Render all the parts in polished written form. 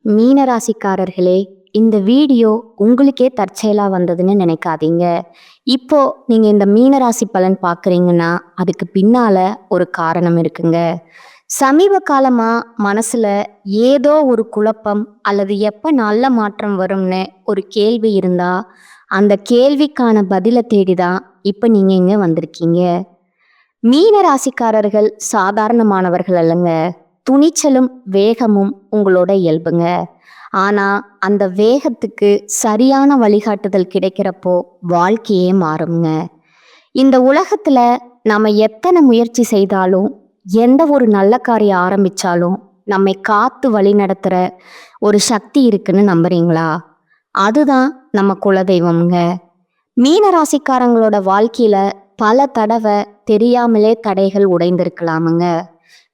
மீனராசிக்காரர்களே, இந்த வீடியோ உங்களுக்கே தற்செயலா வந்ததுன்னு நினைக்காதீங்க. இப்போ நீங்க இந்த மீனராசி பலன் பார்க்குறீங்கன்னா, அதுக்கு பின்னால ஒரு காரணம் இருக்குங்க. சமீப காலமா மனசுல ஏதோ ஒரு குழப்பம் அல்லது எப்ப நல்ல மாற்றம் வரும்னு ஒரு கேள்வி இருந்தா, அந்த கேள்விக்கான பதில தேடி தான் இப்ப நீங்க இங்க வந்திருக்கீங்க. மீன ராசிக்காரர்கள் சாதாரணமானவர்கள் அல்லங்க. துணிச்சலும் வேகமும் உங்களோட இயல்புங்க. ஆனா அந்த வேகத்துக்கு சரியான வழிகாட்டுதல் கிடைக்கிறப்போ வாழ்க்கையே மாறுங்க. இந்த உலகத்துல நம்ம எத்தனை முயற்சி செய்தாலும், எந்த ஒரு நல்ல காரியம் ஆரம்பிச்சாலும் நம்மை காத்து வழி நடத்துற ஒரு சக்தி இருக்குன்னு நம்புறீங்களா? அதுதான் நம்ம குலதெய்வம்ங்க. மீன ராசிக்காரங்களோட வாழ்க்கையில பல தடவை தெரியாமலே தடைகள் உடைந்திருக்கலாமுங்க.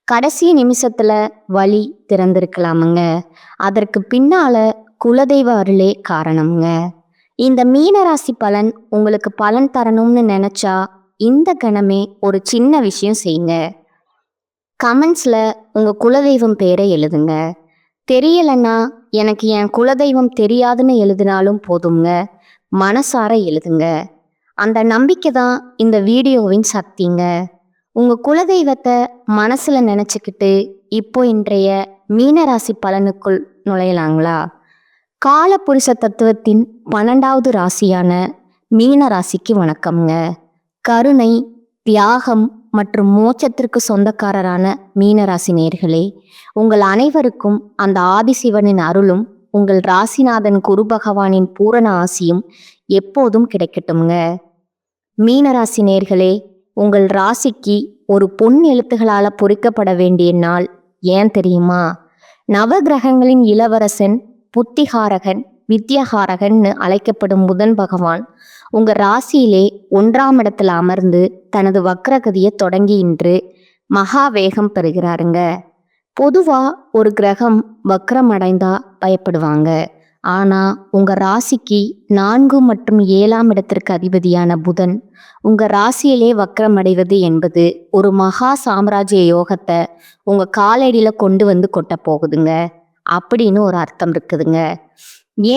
கடைசி நிமிஷத்துல வழி திறந்திருக்கலாமுங்க. அதற்கு பின்னால குலதெய்வ அருளே காரணம்ங்க. இந்த மீனராசி பலன் உங்களுக்கு பலன் தரணும்னு நினைச்சா இந்த கணமே ஒரு சின்ன விஷயம் செய்யுங்க. கமெண்ட்ஸ்ல உங்க குலதெய்வம் பேரை எழுதுங்க. தெரியலன்னா எனக்கு என் குலதெய்வம் தெரியாதுன்னு எழுதினாலும் போதுங்க. மனசார எழுதுங்க. அந்த நம்பிக்கை தான் இந்த வீடியோவின் சக்திங்க. உங்க குலதெய்வத்தை மனசுல நினைச்சுக்கிட்டு இப்போ இன்றைய மீனராசி பலனுக்குள் நுழையலாங்களா? காலபுருஷ தத்துவத்தின் 12வது ராசியான மீன ராசிக்கு வணக்கம்ங்க. கருணை, தியாகம் மற்றும் மோட்சத்திற்கு சொந்தக்காரரான மீனராசி நேயர்களே, உங்கள் அனைவருக்கும் அந்த ஆதிசிவனின் அருளும் உங்கள் ராசிநாதன் குரு பகவானின் பூரண ஆசியும் எப்போதும் கிடைக்கட்டும்ங்க. மீனராசி நேயர்களே, உங்கள் ராசிக்கு ஒரு பொன் எழுத்துகளால பொறிக்கப்பட வேண்டிய நாள் ஏன் தெரியுமா? நவகிரகங்களின் இளவரசன், புத்திகாரகன், வித்யகாரகன்னு அழைக்கப்படும் புதன் பகவான் உங்க ராசியிலே 1ஆம் இடத்துல அமர்ந்து தனது வக்ரகதியை தொடங்கி இன்று மகா வேகம் பெறுகிறாருங்க. பொதுவா ஒரு கிரகம் வக்ரம் அடைந்தா பயப்படுவாங்க. ஆனா உங்க ராசிக்கு 4 மற்றும் 7ஆம் இடத்திற்கு அதிபதியான புதன் உங்க ராசியிலே வக்ரம் அடைவது என்பது ஒரு மகா சாம்ராஜ்ய யோகத்தை உங்க காலடியில கொண்டு வந்து கொட்ட போகுதுங்க அப்படின்னு ஒரு அர்த்தம் இருக்குதுங்க.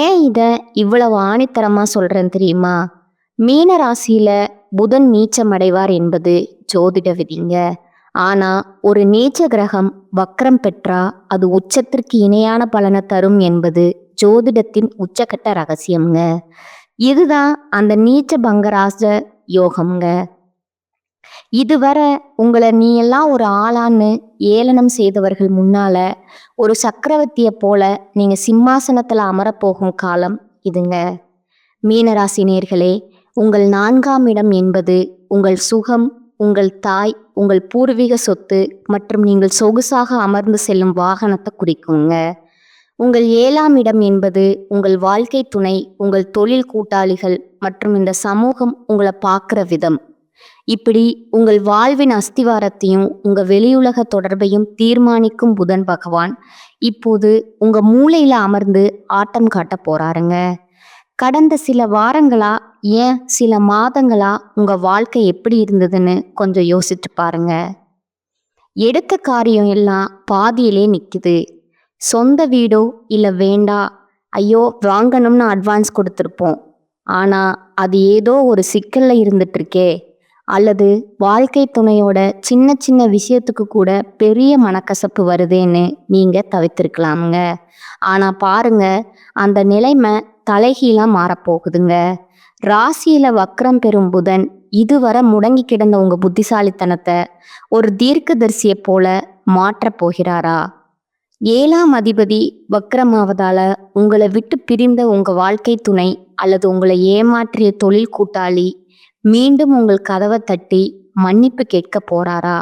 ஏன் இதை இவ்வளவு ஆணித்தரமா சொல்றேன்னு தெரியுமா? மீன ராசியில புதன் நீச்சம் அடைவார் என்பது ஜோதிட விதிங்க. ஆனா ஒரு நீச்ச கிரகம் வக்ரம் பெற்றா அது உச்சத்திற்கு இணையான பலனை தரும் என்பது ஜோதிடத்தின் உச்சக்கட்ட ரகசியம்ங்க. இதுதான் அந்த நீச்ச பங்கராச யோகம்ங்க. இதுவரை உங்களை நீ எல்லாம் ஒரு ஆளான்னு ஏளனம் செய்தவர்கள் முன்னால ஒரு சக்கரவர்த்தியை போல நீங்க சிம்மாசனத்துல அமரப்போகும் காலம் இதுங்க. மீனராசி நேயர்களே, உங்கள் 4ஆம் இடம் என்பது உங்கள் சுகம், உங்கள் தாய், உங்கள் பூர்வீக சொத்து மற்றும் நீங்கள் சொகுசாக அமர்ந்து செல்லும் வாகனத்தை குறிக்குங்க. உங்கள் 7ஆம் இடம் என்பது உங்கள் வாழ்க்கை துணை, உங்கள் தொழில் கூட்டாளிகள் மற்றும் இந்த சமூகம் உங்களை பார்க்குற விதம். இப்படி உங்கள் வாழ்வின் அஸ்திவாரத்தையும் உங்க வெளியுலக தொடர்பையும் தீர்மானிக்கும் புதன் பகவான் இப்போது உங்க மூளையில அமர்ந்து ஆட்டம் காட்ட போறாருங்க. கடந்த சில வாரங்களா, ஏன் சில மாதங்களா உங்க வாழ்க்கை எப்படி இருந்ததுன்னு கொஞ்சம் யோசிச்சு பாருங்க. எடுத்த காரியம் எல்லாம் பாதியிலே நிக்குது. சொந்த வீடோ இல்லை வேண்டா, ஐயோ வாங்கணும்னு அட்வான்ஸ் கொடுத்துருப்போம், ஆனால் அது ஏதோ ஒரு சிக்கலில் இருந்துட்டு இருக்கே, அல்லது வாழ்க்கை துணையோட சின்ன சின்ன விஷயத்துக்கு கூட பெரிய மனக்கசப்பு வருதேன்னு நீங்கள் தவிர்த்திருக்கலாமுங்க. ஆனால் பாருங்க, அந்த நிலைமை தலைகீழாக மாறப்போகுதுங்க. ராசியில வக்ரம் பெறும் புதன் இதுவரை முடங்கி கிடந்த உங்க புத்திசாலித்தனத்தை ஒரு தீர்க்கதரிசியை போல மாற்றப் போகிறாரா? 7ஆம் அதிபதி வக்ரமாவதால உங்களை விட்டு பிரிந்த உங்க வாழ்க்கை துணை அல்லது உங்களை ஏமாற்றிய தொழில் கூட்டாளி மீண்டும் உங்கள் கதவை தட்டி மன்னிப்பு கேட்க போறாரா?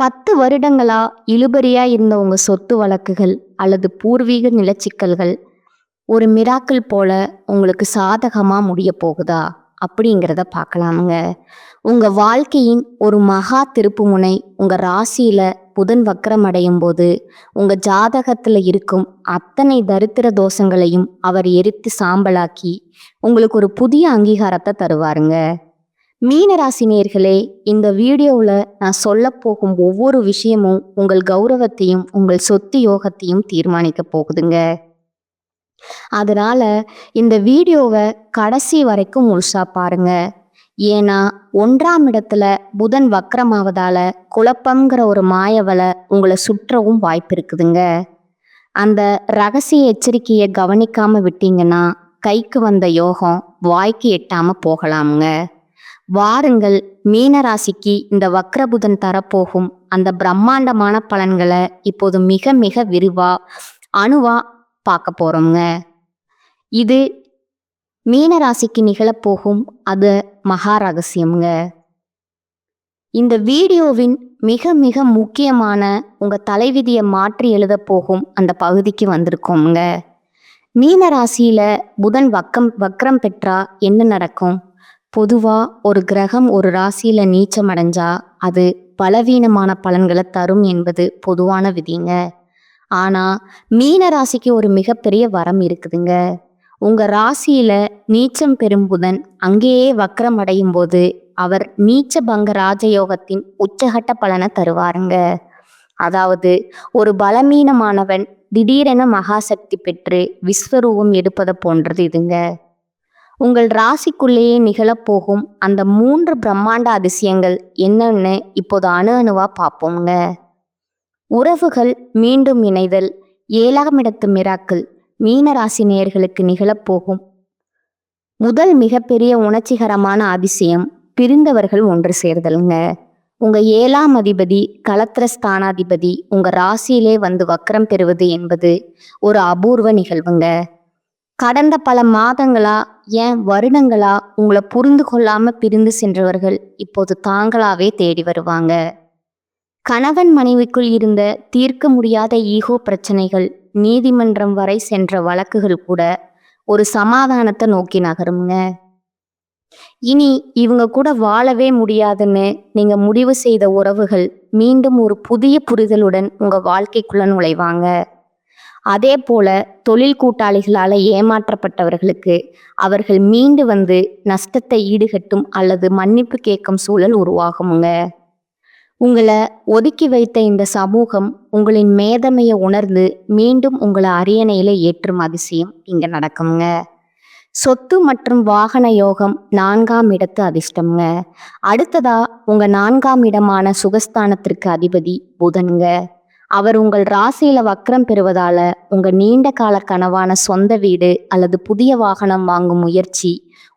10 வருடங்களா இழுபறியா இருந்த உங்க சொத்து வழக்குகள் அல்லது பூர்வீக நிலச்சிக்கல்கள் ஒரு மிராக்கிள் போல உங்களுக்கு சாதகமா முடிய போகுதா அப்படிங்கிறத பார்க்கலாமுங்க. உங்க வாழ்க்கையின் ஒரு மகா திருப்பு முனை உங்க ராசியில புதன் வக்ரம் அடையும் போது உங்க ஜாதகத்துல இருக்கும் அத்தனை தரித்திர தோஷங்களையும் அவர் எரித்து சாம்பலாக்கி உங்களுக்கு ஒரு புதிய அங்கீகாரத்தை தருவாருங்க. மீனராசி நேயர்களே, இந்த வீடியோவில் நான் சொல்ல போகும் ஒவ்வொரு விஷயமும் உங்கள் கௌரவத்தையும் உங்கள் சொத்து யோகத்தையும் தீர்மானிக்க போகுதுங்க. அதனால இந்த வீடியோவை கடைசி வரைக்கும் முழுசா பாருங்க. ஏன்னா 1ஆம் இடத்துல புதன் வக்ரமாவதால குழப்பம்ங்கிற ஒரு மாயவலை உங்களை சுற்றவும் வாய்ப்பு இருக்குதுங்க. அந்த ரகசிய எச்சரிக்கையை கவனிக்காம விட்டீங்கன்னா கைக்கு வந்த யோகம் வாய்க்கு எட்டாம போகலாமுங்க. வாருங்கள், மீனராசிக்கு இந்த வக்ரபுதன் தரப்போகும் அந்த பிரம்மாண்டமான பலன்களை இப்போது மிக மிக விரிவா அணுவா பார்க்க போறோங்க. இது மீனராசிக்கு நிகழப்போகும் அது மகா ரகசியம்ங்க. இந்த வீடியோவின் மிக மிக முக்கியமான உங்க தலைவிதியை மாற்றி எழுத போகும் அந்த பகுதிக்கு வந்திருக்கோங்க. மீனராசியில புதன் வக்ரம் பெற்றா என்ன நடக்கும்? பொதுவா ஒரு கிரகம் ஒரு ராசியில நீச்சம் அடைஞ்சா அது பலவீனமான பலன்களை தரும் என்பது பொதுவான விதிங்க. ஆனா மீன ராசிக்கு ஒரு மிகப்பெரிய வரம் இருக்குதுங்க. உங்க ராசியில நீச்சம் பெறும் புதன் அங்கேயே வக்ரம் அடையும் போது அவர் நீச்ச பங்க ராஜயோகத்தின் உச்சகட்ட பலனை தருவாருங்க. அதாவது ஒரு பலவீனமானவன் திடீரென மகாசக்தி பெற்று விஸ்வரூபம் எடுப்பதை போன்றது இதுங்க. உங்கள் ராசிக்குள்ளேயே நிகழப்போகும் அந்த 3 பிரம்மாண்ட அதிசயங்கள் என்னன்னு இப்போது அணு அணுவா பார்ப்போங்க. உறவுகள் மீண்டும் இணைதல், 7ஆம் இடத்து மிராக்கிள் மீனராசி நேயர்களுக்கு நிகழப்போகும் முதல் மிகப்பெரிய உணர்ச்சிகரமான அதிசயம் பிரிந்தவர்கள் ஒன்று சேர்தலுங்க. உங்க 7ஆம் அதிபதி களத்திர ஸ்தானாதிபதி உங்க ராசியிலே வந்து வக்ரம் பெறுவது என்பது ஒரு அபூர்வ நிகழ்வுங்க. கடந்த பல மாதங்களா ஏன் வருடங்களா உங்களை புரிந்து கொள்ளாம பிரிந்து சென்றவர்கள் இப்போது தாங்களாவே தேடி வருவாங்க. கணவன் மனைவிக்குள் இருந்த தீர்க்க முடியாத ஈகோ பிரச்சனைகள், நீதிமன்றம் வரை சென்ற வழக்குகள் கூட ஒரு சமாதானத்தை நோக்கி நகருங்க. இனி இவங்க கூட வாழவே முடியாதுன்னு நீங்க முடிவு செய்த உறவுகள் மீண்டும் ஒரு புதிய புரிதலுடன் உங்க வாழ்க்கைக்குள்ள நுழைவாங்க. அதே போல தொழில் கூட்டாளிகளால ஏமாற்றப்பட்டவர்களுக்கு அவர்கள் மீண்டு வந்து நஷ்டத்தை ஈடுகட்டும் அல்லது மன்னிப்பு கேட்கும் சூழல் உருவாகுங்க. உங்களை ஒதுக்கி வைத்த இந்த சமூகம் உங்களின் மேதமையை உணர்ந்து மீண்டும் உங்களை அரியணையில ஏற்றும் அதிசயம் இங்க நடக்குங்க. சொத்து மற்றும் வாகன யோகம் 4ஆம் இடத்து அதிர்ஷ்டம்ங்க. அடுத்ததா உங்க 4ஆம் இடமான சுகஸ்தானத்திற்கு அதிபதி புதன்ங்க. அவர் உங்கள் ராசியில வக்ரம் பெறுவதால உங்க நீண்ட கால கனவான சொந்த வீடு அல்லது புதிய வாகனம் வாங்கும் முயற்சி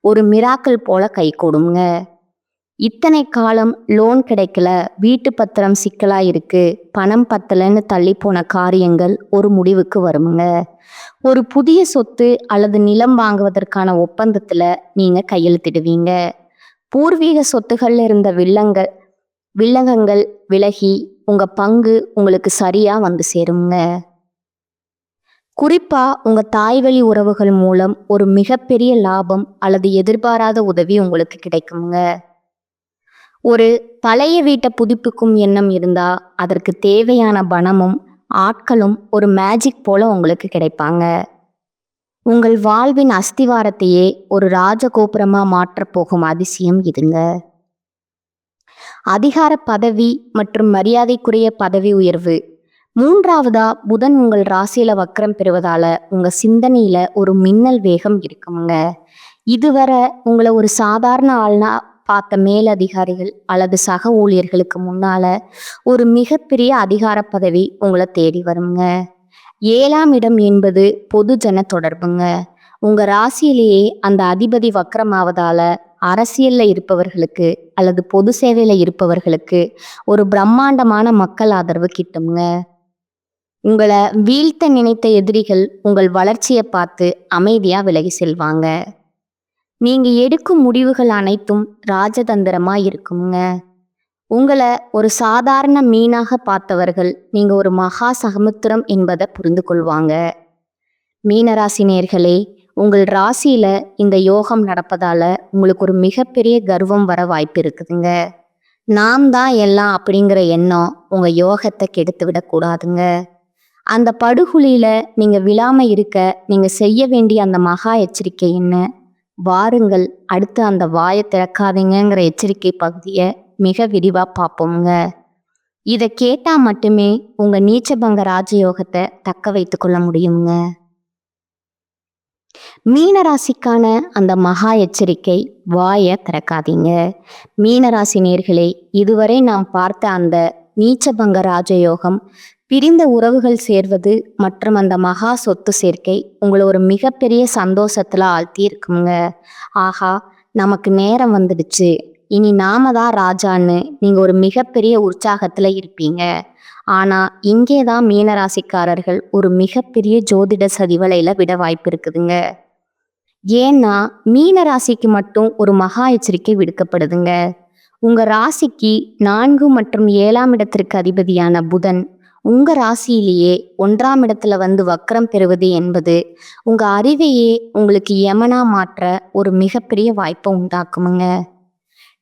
ஒரு மிராக்கிள் போல கைகூடுங்க. இத்தனை காலம் லோன் கிடைக்கல, வீட்டு பத்திரம் சிக்கலா இருக்கு, பணம் பத்தலன்னு தள்ளி போன காரியங்கள் ஒரு முடிவுக்கு வருமுங்க. ஒரு புதிய சொத்து அல்லது நிலம் வாங்குவதற்கான ஒப்பந்தத்துல நீங்க கையெழுத்திடுவீங்க. பூர்வீக சொத்துகள்ல இருந்த வில்லங்கங்கள் விலகி உங்க பங்கு உங்களுக்கு சரியா வந்து சேருங்க. குறிப்பா உங்க தாய்வழி உறவுகள் மூலம் ஒரு மிகப்பெரிய லாபம் அல்லது எதிர்பாராத உதவி உங்களுக்கு கிடைக்குங்க. ஒரு பழைய வீட்டை புதுப்பிக்கும் எண்ணம் இருந்தா அதற்கு தேவையான பணமும் ஆட்களும் ஒரு மேஜிக் போல உங்களுக்கு கிடைப்பாங்க. உங்கள் வாழ்வின் அஸ்திவாரத்தையே ஒரு ராஜகோபுரமா மாற்றப் போகும் அதிசயம் இதுங்க. அதிகார பதவி மற்றும் மரியாதைக்குரிய பதவி உயர்வு. 3ஆவதா புதன் உங்கள் ராசியில வக்ரம் பெறுவதால உங்க சிந்தனையில ஒரு மின்னல் வேகம் இருக்குங்க. இதுவரை உங்களை ஒரு சாதாரண ஆள்னா பார்த்த மேலதிகாரிகள் அல்லது சக ஊழியர்களுக்கு முன்னால ஒரு மிகப்பெரிய அதிகார பதவி உங்களை தேடி வருங்க. 7ஆம் இடம் என்பது பொதுஜன தொடர்புங்க. உங்க ராசியிலேயே அந்த அதிபதி வக்ரமாவதால அரசியல்ல இருப்பவர்களுக்கு அல்லது பொது சேவையில இருப்பவர்களுக்கு ஒரு பிரம்மாண்டமான மக்கள் ஆதரவு கிட்டுங்க. உங்களை வீழ்த்த நினைத்த எதிரிகள் உங்கள் வளர்ச்சியை பார்த்து அமைதியா விலகி செல்வாங்க. நீங்க எடுக்கும் முடிவுகள் அனைத்தும் ராஜதந்திரமா இருக்குங்க. உங்களை ஒரு சாதாரண மீனாக பார்த்தவர்கள் நீங்க ஒரு மகா சமுத்திரம் என்பதை புரிந்து கொள்வாங்க. மீனராசி நேயர்களே, உங்கள் ராசியில இந்த யோகம் நடப்பதால உங்களுக்கு ஒரு மிகப்பெரிய கர்வம் வர வாய்ப்பு இருக்குதுங்க. நாம் தான் எல்லாம் அப்படிங்கிற எண்ணம் உங்க யோகத்தை கெடுத்து விடக்கூடாதுங்க. அந்த படுகுழியில நீங்க விழாம இருக்க நீங்க செய்ய வேண்டிய அந்த மகா எச்சரிக்கை என்ன? வாருங்கள், அடுத்து அந்த வாயை திறக்காதீங்கங்கிற எச்சரிக்கை பகுதியை மிக விரிவாக பார்ப்போங்க. இதை கேட்டால் மட்டுமே உங்கள் நீச்சபங்க ராஜயோகத்தை தக்க வைத்து கொள்ள முடியுங்க. மீனராசிக்கான அந்த மகா எச்சரிக்கை, வாயை திறக்காதீங்க. மீனராசி நேர்களே, இதுவரை நாம் பார்த்த அந்த நீச்சபங்க ராஜயோகம், பிரிந்த உறவுகள் சேர்வது மற்றும் அந்த மகா சொத்து சேர்க்கை உங்களை ஒரு மிகப்பெரிய சந்தோஷத்துல ஆழ்த்தி இருக்குங்க. ஆஹா, நமக்கு நேரம் வந்துடுச்சு, இனி நாம தான் ராஜான்னு நீங்க ஒரு மிகப்பெரிய உற்சாகத்துல இருப்பீங்க. ஆனா இங்கேதான் மீனராசிக்காரர்கள் ஒரு மிகப்பெரிய ஜோதிட சதிவலையில விட வாய்ப்பு இருக்குதுங்க. ஏன்னா மீன ராசிக்கு மட்டும் ஒரு மகா எச்சரிக்கை விடுக்கப்படுதுங்க. உங்க ராசிக்கு 4 மற்றும் 7ஆம் இடத்திற்கு அதிபதியான புதன் உங்க ராசியிலேயே 1ஆம் இடத்துல வந்து வக்ரம் பெறுவது என்பது உங்க அறிவையே உங்களுக்கு யமனா மாற்ற ஒரு மிகப்பெரிய வாய்ப்பை உண்டாக்குமுங்க.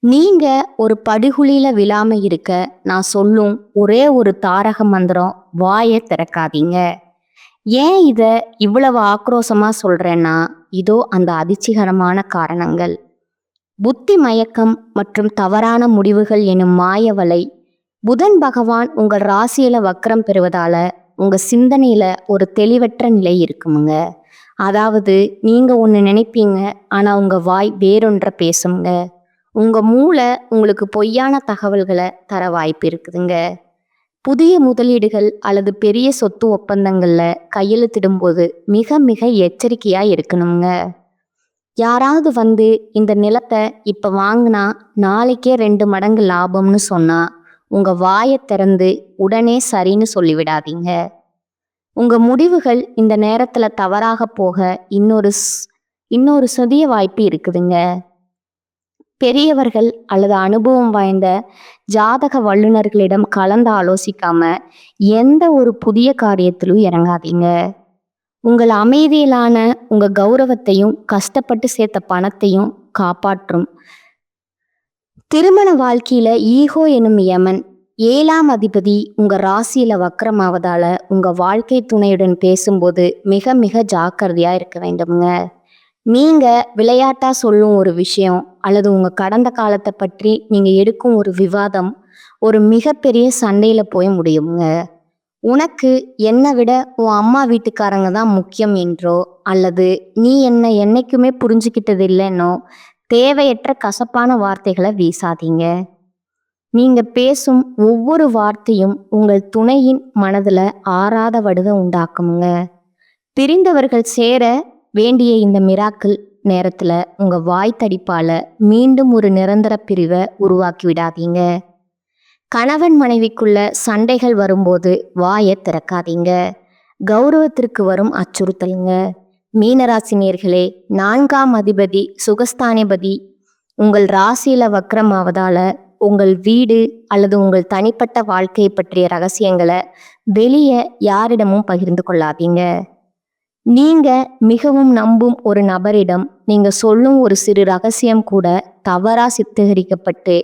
நீங்க ஒரு படுகுழியில விழாம இருக்க நான் சொல்லும் ஒரே ஒரு தாரக மந்திரம், வாயை திறக்காதீங்க. ஏன் இதை இவ்வளவு ஆக்ரோஷமா சொல்றேன்னா, இதோ அந்த அதிர்ச்சிகரமான காரணங்கள். புத்தி மயக்கம் மற்றும் தவறான முடிவுகள் எனும் மாயவலை. புதன் பகவான் உங்கள் ராசியில வக்ரம் பெறுவதால உங்க சிந்தனையில ஒரு தெளிவற்ற நிலை இருக்குமுங்க. அதாவது நீங்க ஒன்று நினைப்பீங்க, ஆனா உங்க வாய் வேறொன்ற பேசுங்க. உங்க மூளை உங்களுக்கு பொய்யான தகவல்களை தர வாய்ப்பு இருக்குதுங்க. புதிய முதலீடுகள் அல்லது பெரிய சொத்து ஒப்பந்தங்கள்ல கையெழுத்திடும்போது மிக மிக எச்சரிக்கையா இருக்கணுங்க. யாராவது வந்து இந்த நிலத்தை இப்ப வாங்கினா நாளைக்கே 2 மடங்கு லாபம்னு சொன்னா உங்க வாயை திறந்து உடனே சரின்னு சொல்லிவிடாதீங்க. உங்க முடிவுகள் இந்த நேரத்துல தவறாக போக இன்னொரு சொதிய வாய்ப்பு இருக்குதுங்க. பெரியவர்கள் அல்லது அனுபவம் வாய்ந்த ஜாதக வல்லுநர்களிடம் கலந்து ஆலோசிக்காம எந்த ஒரு புதிய காரியத்திலும் இறங்காதீங்க. உங்கள் அமைதியிலான உங்க கௌரவத்தையும் கஷ்டப்பட்டு சேர்த்த பணத்தையும் காப்பாற்றும். திருமண வாழ்க்கையில ஈகோ எனும் யமன் 7ஆம் அதிபதி உங்க ராசியில வக்கரமாவதால உங்க வாழ்க்கை துணையுடன் பேசும்போது மிக மிக ஜாக்கிரதையா இருக்க வேண்டும்ங்க. நீங்க விளையாட்டா சொல்லும் ஒரு விஷயம் அல்லது உங்க கடந்த காலத்தை பற்றி நீங்க எடுக்கும் ஒரு விவாதம் ஒரு மிகப்பெரிய சண்டையில போய் முடியுங்க. உனக்கு என்னை விட உன் அம்மா வீட்டுக்காரங்க தான் முக்கியம் என்றோ அல்லது நீ என்னை என்னைக்குமே புரிஞ்சுக்கிட்டது இல்லைன்னோ தேவையற்ற கசப்பான வார்த்தைகளை வீசாதீங்க. நீங்க பேசும் ஒவ்வொரு வார்த்தையும் உங்கள் துணையின் மனதுல ஆறாத வடுக உண்டாக்குமுங்க. பிரிந்தவர்கள் சேர வேண்டிய இந்த மிராக்கிள் நேரத்துல உங்க வாய் தடிப்பால மீண்டும் ஒரு நிரந்தர பிரிவை உருவாக்கி விடாதீங்க. கணவன் மனைவிக்குள்ள சண்டைகள் வரும்போது வாயை திறக்காதீங்க. கௌரவத்திற்கு வரும் அச்சுறுத்தலுங்க. மீனராசி நேர்களே, 4ஆம் அதிபதி சுகஸ்தானிபதி உங்கள் ராசியில வக்ரமாவதால உங்கள் வீடு அல்லது உங்கள் தனிப்பட்ட வாழ்க்கையை பற்றிய ரகசியங்களை வெளியே யாரிடமும் பகிர்ந்து கொள்ளாதீங்க. நீங்க மிகவும் நம்பும் ஒரு நபரிடம் நீங்க சொல்லும் ஒரு சிறு ரகசியம் கூட தவறா சித்தரிக்கப்பட்டு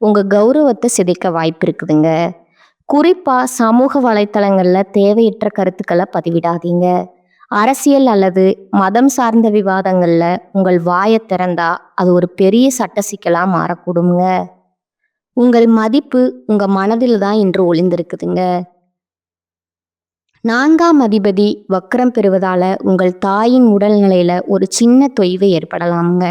உங்க கௌரவத்தை சிதைக்க வாய்ப்பு இருக்குதுங்க. குறிப்பா சமூக வலைத்தளங்கள்ல தேவையற்ற கருத்துக்களை பதிவிடாதீங்க. அரசியல் அல்லது மதம் சார்ந்த விவாதங்கள்ல உங்கள் வாயை திறந்தா அது ஒரு பெரிய சட்ட சிக்கலா மாறக்கூடுங்க. உங்கள் மதிப்பு உங்க மனதில் தான் இன்று ஒளிந்திருக்குதுங்க. 4ஆம் அதிபதி வக்ரம் பெறுவதால உங்கள் தாயின் உடல்நிலையில ஒரு சின்ன தொய்வு ஏற்படலாமுங்க.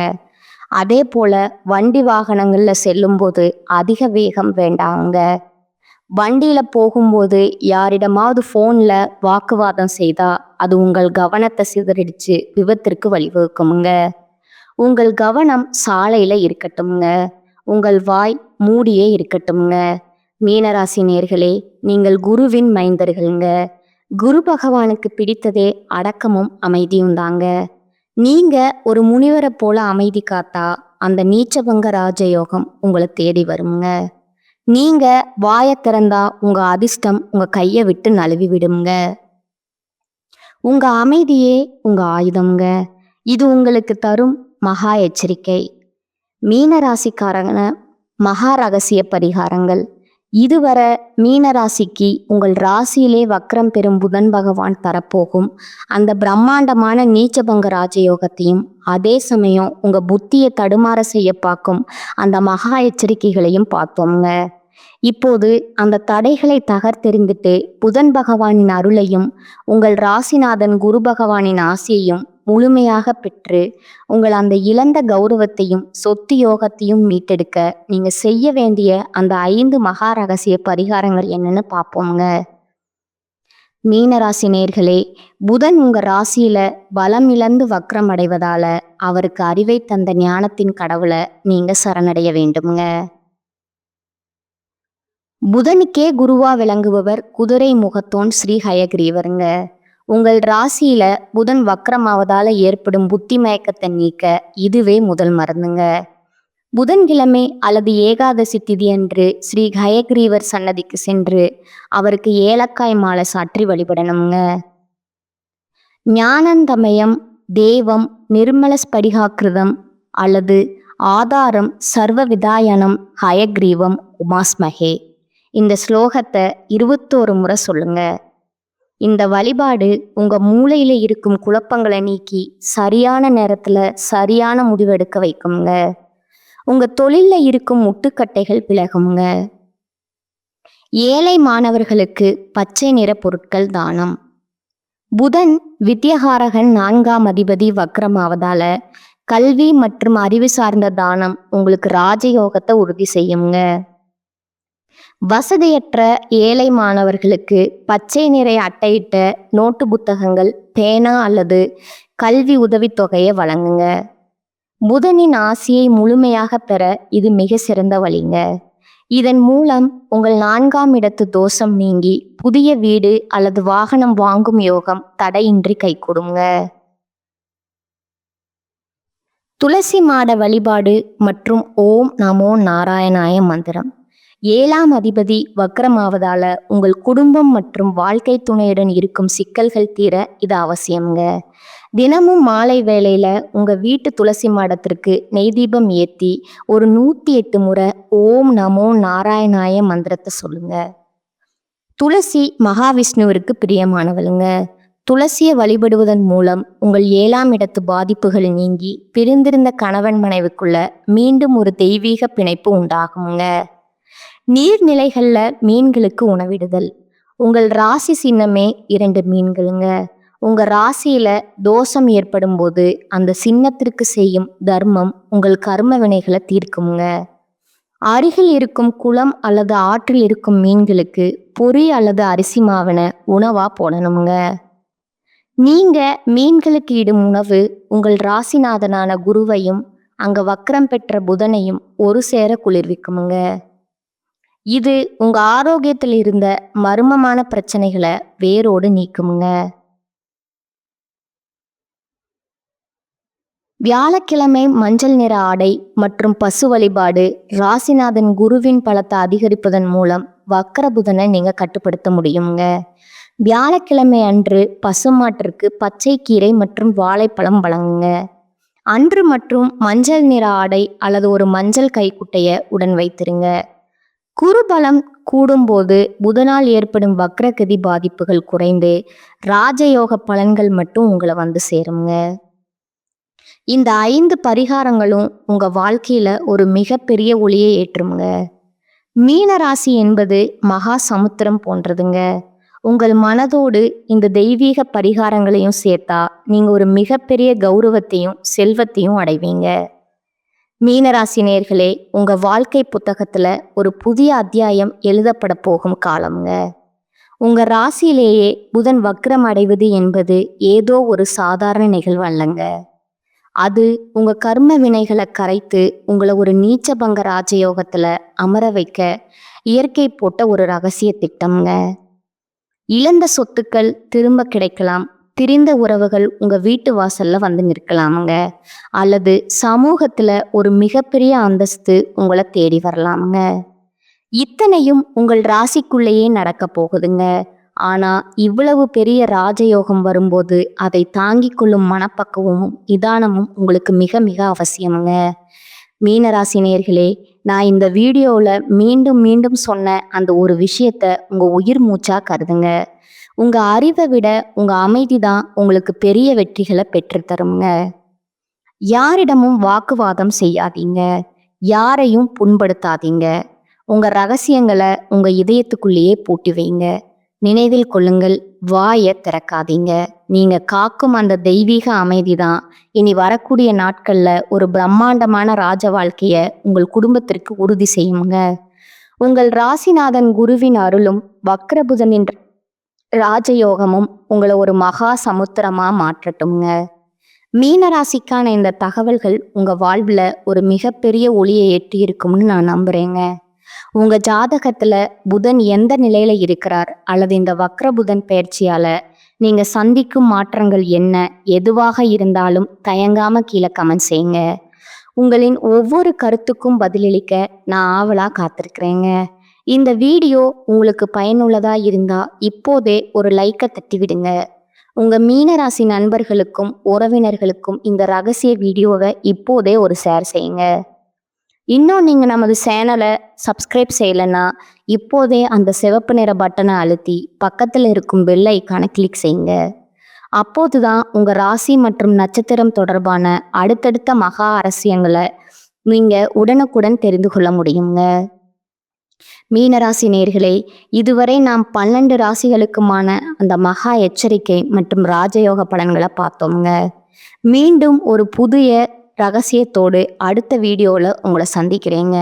அதே போல வண்டி வாகனங்கள்ல செல்லும்போது அதிக வேகம் வேண்டாங்க. வண்டியில போகும்போது யாரிடமாவது போன்ல வாக்குவாதம் செய்தா அது உங்கள் கவனத்தை சிதறடிச்சு விபத்திற்கு வழிவகுக்குமுங்க. உங்கள் கவனம் சாலையில இருக்கட்டும்ங்க. உங்கள் வாய் மூடியே இருக்கட்டும்ங்க. மீனராசி நேர்களே, நீங்கள் குருவின் மைந்தர்கள்ங்க. குரு பகவானுக்கு பிடித்ததே அடக்கமும் அமைதியும் தாங்க. நீங்க ஒரு முனிவரை போல அமைதி காத்தா அந்த நீச்சபங்க ராஜயோகம் உங்களை தேடி வருங்க. நீங்க வாயை திறந்தா உங்க அதிர்ஷ்டம் உங்க கையை விட்டு நழுவி விடுங்க. உங்க அமைதியே உங்க ஆயுதம்ங்க. இது உங்களுக்கு தரும் மகா எச்சரிக்கை. மீன ராசிக்காரங்க மகா ரகசிய பரிகாரங்கள். இதுவரை மீன ராசிக்கு உங்கள் ராசியிலே வக்ரம் பெறும் புதன் பகவான் தரப்போகும் அந்த பிரம்மாண்டமான நீச்சபங்க ராஜயோகத்தையும், அதே சமயம் உங்க புத்தியை தடுமாற செய்ய பார்க்கும் அந்த மகா எச்சரிக்கைகளையும் பார்த்தோங்க. இப்போது அந்த தடைகளை தகர்த்தெறிந்துட்டு புதன் பகவானின் அருளையும் உங்கள் ராசிநாதன் குரு பகவானின் ஆசையையும் முழுமையாக பெற்று உங்கள் அந்த இழந்த கௌரவத்தையும் சொத்து யோகத்தையும் மீட்டெடுக்க நீங்க செய்ய வேண்டிய அந்த 5 மகா ரகசிய பரிகாரங்கள் என்னன்னு பார்ப்போங்க. மீனராசி நேர்களே, புதன் உங்க ராசியில பலம் இழந்து வக்ரம் அடைவதால அவருக்கு அறிவை தந்த ஞானத்தின் கடவுளை நீங்க சரணடைய வேண்டுங்க. புதனுக்கே குருவா விளங்குபவர் குதிரை முகத்தோன் ஸ்ரீ ஹயக்ரீவருங்க. உங்கள் ராசியில புதன் வக்ரமாவதால ஏற்படும் புத்தி மயக்கத்தை நீக்க இதுவே முதல் மருந்துங்க. புதன்கிழமை அல்லது ஏகாதசி திதி அன்று ஸ்ரீ ஹயக்ரீவர் சன்னதிக்கு சென்று அவருக்கு ஏலக்காய் மாலை சாற்றி வழிபடணுங்க. ஞானந்தமயம் தேவம் நிர்மல ஸ்படிகாக்கிருதம் அல்லது ஆதாரம் சர்வ விதாயனம் ஹயக்ரீவம் உமாஸ்மகே இந்த ஸ்லோகத்தை 21 முறை சொல்லுங்க. இந்த வழிபாடு உங்க மூளையில இருக்கும் குழப்பங்களை நீக்கி சரியான நேரத்துல சரியான முடிவெடுக்க வைக்குங்க. உங்க தொழில்ல இருக்கும் முட்டுக்கட்டைகள் விலகுங்க. ஏழை மாணவர்களுக்கு பச்சை நிற பொருட்கள் தானம். புதன் வித்யகாரகன் 4ஆம் அதிபதி வக்ரமாவதால கல்வி மற்றும் அறிவு சார்ந்த தானம் உங்களுக்கு ராஜயோகத்தை உறுதி செய்யுங்க. வசதியற்ற ஏழை மாணவர்களுக்கு பச்சை நிற அட்டையிட்ட நோட்டு புத்தகங்கள், பேனா அல்லது கல்வி உதவித்தொகையை வழங்குங்க. புதனின் ஆசியை முழுமையாக பெற இது மிக சிறந்த வழிங்க. இதன் மூலம் உங்கள் 4ஆம் இடத்து தோஷம் நீங்கி புதிய வீடு அல்லது வாகனம் வாங்கும் யோகம் தடையின்றி கைகூடுங்க. துளசி மாட வழிபாடு மற்றும் ஓம் நமோ நாராயணாய மந்திரம். 7ஆம் அதிபதி வக்ரமாவதால உங்கள் குடும்பம் மற்றும் வாழ்க்கை துணையுடன் இருக்கும் சிக்கல்கள் தீர இது அவசியம்ங்க. தினமும் மாலை வேளையில உங்க வீட்டு துளசி மாடத்திற்கு நெய் தீபம் ஏற்றி ஒரு 108 முறை ஓம் நமோ நாராயணாய மந்திரத்தை சொல்லுங்க. துளசி மகாவிஷ்ணுவிற்கு பிரியமானவளுங்க. துளசியை வழிபடுவதன் மூலம் உங்கள் 7ஆம் இடத்து பாதிப்புகள் நீங்கி பிரிந்திருந்த கணவன் மனைவிக்குள்ள மீண்டும் ஒரு தெய்வீக பிணைப்பு உண்டாகுங்க. நீர்நிலைகள்ல மீன்களுக்கு உணவிடுதல். உங்கள் ராசி சின்னமே 2 மீன்களுங்க. உங்க ராசியில தோஷம் ஏற்படும் போது அந்த சின்னத்திற்கு செய்யும் தர்மம் உங்கள் கர்ம வினைகளை தீர்க்குங்க. அருகில் இருக்கும் குளம் அல்லது ஆற்றில் இருக்கும் மீன்களுக்கு பொரி அல்லது அரிசி மாவின உணவா போடணுங்க. நீங்க மீன்களுக்கு இடும் உணவு உங்கள் ராசிநாதனான குருவையும் அங்க வக்ரம் பெற்ற புதனையும் ஒரு சேர குளிர்விக்குமுங்க. இது உங்க ஆரோக்கியத்தில் இருந்த மர்மமான பிரச்சனைகளை வேரோடு நீக்குமுங்க. வியாழக்கிழமை மஞ்சள் நிற ஆடை மற்றும் பசு வழிபாடு ராசிநாதன் குருவின் பலத்தை அதிகரிப்பதன் மூலம் வக்ர புதனை நீங்க கட்டுப்படுத்த முடியுங்க. வியாழக்கிழமை அன்று பசுமாட்டிற்கு பச்சை கீரை மற்றும் வாழைப்பழம் வழங்குங்க. அன்று மற்றும் மஞ்சள் நிற ஆடை அல்லது ஒரு மஞ்சள் கைக்குட்டைய உடன் வைத்திருங்க. குருபலம் கூடும்போது புதனால் ஏற்படும் வக்ரகதி பாதிப்புகள் குறைந்து ராஜயோக பலன்கள் மட்டும் உங்களை வந்து சேருங்க. இந்த 5 பரிகாரங்களும் உங்க வாழ்க்கையில ஒரு மிகப்பெரிய ஒளியை ஏற்றுமுங்க. மீனராசி என்பது மகா சமுத்திரம் போன்றதுங்க. உங்கள் மனதோடு இந்த தெய்வீக பரிகாரங்களையும் சேர்த்தா நீங்க ஒரு மிகப்பெரிய கௌரவத்தையும் செல்வத்தையும் அடைவீங்க. மீனராசி நேர்களே, உங்க வாழ்க்கை புத்தகத்துல ஒரு புதிய அத்தியாயம் எழுதப்பட போகும் காலம்ங்க. உங்க ராசியிலேயே புதன் வக்ரம் அடைவது என்பது ஏதோ ஒரு சாதாரண நிகழ்வு அல்லங்க. அது உங்க கர்ம வினைகளை கரைத்து உங்களை ஒரு நீச்சபங்க ராஜயோகத்துல அமர வைக்க இயற்கை போட்ட ஒரு ரகசிய திட்டம்ங்க. இழந்த சொத்துக்கள் திரும்ப கிடைக்கலாம். திரிந்த உறவுகள் உங்க வீட்டு வாசல்ல வந்து நிற்கலாமுங்க. அல்லது சமூகத்துல ஒரு மிகப்பெரிய அந்தஸ்து உங்களை தேடி வரலாமுங்க. இத்தனையும் உங்கள் ராசிக்குள்ளேயே நடக்க போகுதுங்க. ஆனா இவ்வளவு பெரிய ராஜயோகம் வரும்போது அதை தாங்கிக் கொள்ளும் மனப்பக்குவமும் நிதானமும் உங்களுக்கு மிக மிக அவசியமுங்க. மீனராசி நேயர்களே, நான் இந்த வீடியோவில் மீண்டும் மீண்டும் சொன்ன அந்த ஒரு விஷயத்த உங்கள் உயிர் மூச்சா கருதுங்க. உங்கள் அறிவை விட உங்கள் அமைதி தான் உங்களுக்கு பெரிய வெற்றிகளை பெற்றுத்தருங்க. யாரிடமும் வாக்குவாதம் செய்யாதீங்க. யாரையும் புண்படுத்தாதீங்க. உங்கள் ரகசியங்களை உங்கள் இதயத்துக்குள்ளேயே பூட்டி வைங்க. நினைவில் கொள்ளுங்கள், வாயை திறக்காதீங்க. நீங்கள் காக்கும் அந்த தெய்வீக அமைதி தான் இனி வரக்கூடிய நாட்களில் ஒரு பிரம்மாண்டமான ராஜ வாழ்க்கையை உங்கள் குடும்பத்திற்கு உறுதி செய்யுங்க. உங்கள் ராசிநாதன் குருவின் அருளும் வக்ரபுதனின் ராஜயோகமும் உங்களை ஒரு மகா சமுத்திரமா மாற்றட்டுங்க. மீனராசிக்கான இந்த தகவல்கள் உங்கள் வாழ்வில் ஒரு மிகப்பெரிய ஒளியை ஏற்றி இருக்கும்னு நான் நம்புகிறேங்க. உங்கள் ஜாதகத்தில் புதன் எந்த நிலையில் இருக்கிறார் அல்லது இந்த வக்ர புதன் பயிற்சியால் நீங்கள் சந்திக்கும் மாற்றங்கள் என்ன, எதுவாக இருந்தாலும் தயங்காமல் கீழே கமெண்ட் செய்யுங்க. உங்களின் ஒவ்வொரு கருத்துக்கும் பதிலளிக்க நான் ஆவலாக காத்திருக்கிறேங்க. இந்த வீடியோ உங்களுக்கு பயனுள்ளதாக இருந்தால் இப்போதே ஒரு லைக்கை தட்டி விடுங்க. உங்கள் மீனராசி நண்பர்களுக்கும் உறவினர்களுக்கும் இந்த ரகசிய வீடியோவை இப்போதே ஒரு ஷேர் செய்யுங்க. இன்னும் நீங்கள் நமது சேனலை சப்ஸ்கிரைப் செய்யலைன்னா இப்போதே அந்த சிவப்பு நிற பட்டனை அழுத்தி பக்கத்தில் இருக்கும் பெல் ஐக்கானை கிளிக் செய்யுங்க. அப்போது தான் உங்கள் ராசி மற்றும் நட்சத்திரம் தொடர்பான அடுத்தடுத்த மகா அரசியங்களை நீங்கள் உடனுக்குடன் தெரிந்து கொள்ள முடியுங்க. மீனராசி நேயர்களே, இதுவரை நாம் 12 ராசிகளுக்குமான அந்த மகா எச்சரிக்கை மற்றும் ராஜயோக பலன்களை பார்த்தோங்க. மீண்டும் ஒரு புதிய ரகசியத்தோடு அடுத்த வீடியோவில் உங்களை சந்திக்கிறேங்க.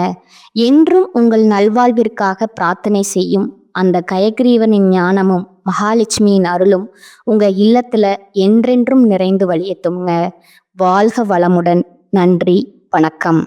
என்றும் உங்கள் நல்வாழ்விற்காக பிரார்த்தனை செய்யும் அந்த கயக்ரீவனின் ஞானமும் மகாலட்சுமியின் அருளும் உங்கள் இல்லத்தில் என்றென்றும் நிறைந்து வழியட்டுங்க. வாழ்க வளமுடன். நன்றி, வணக்கம்.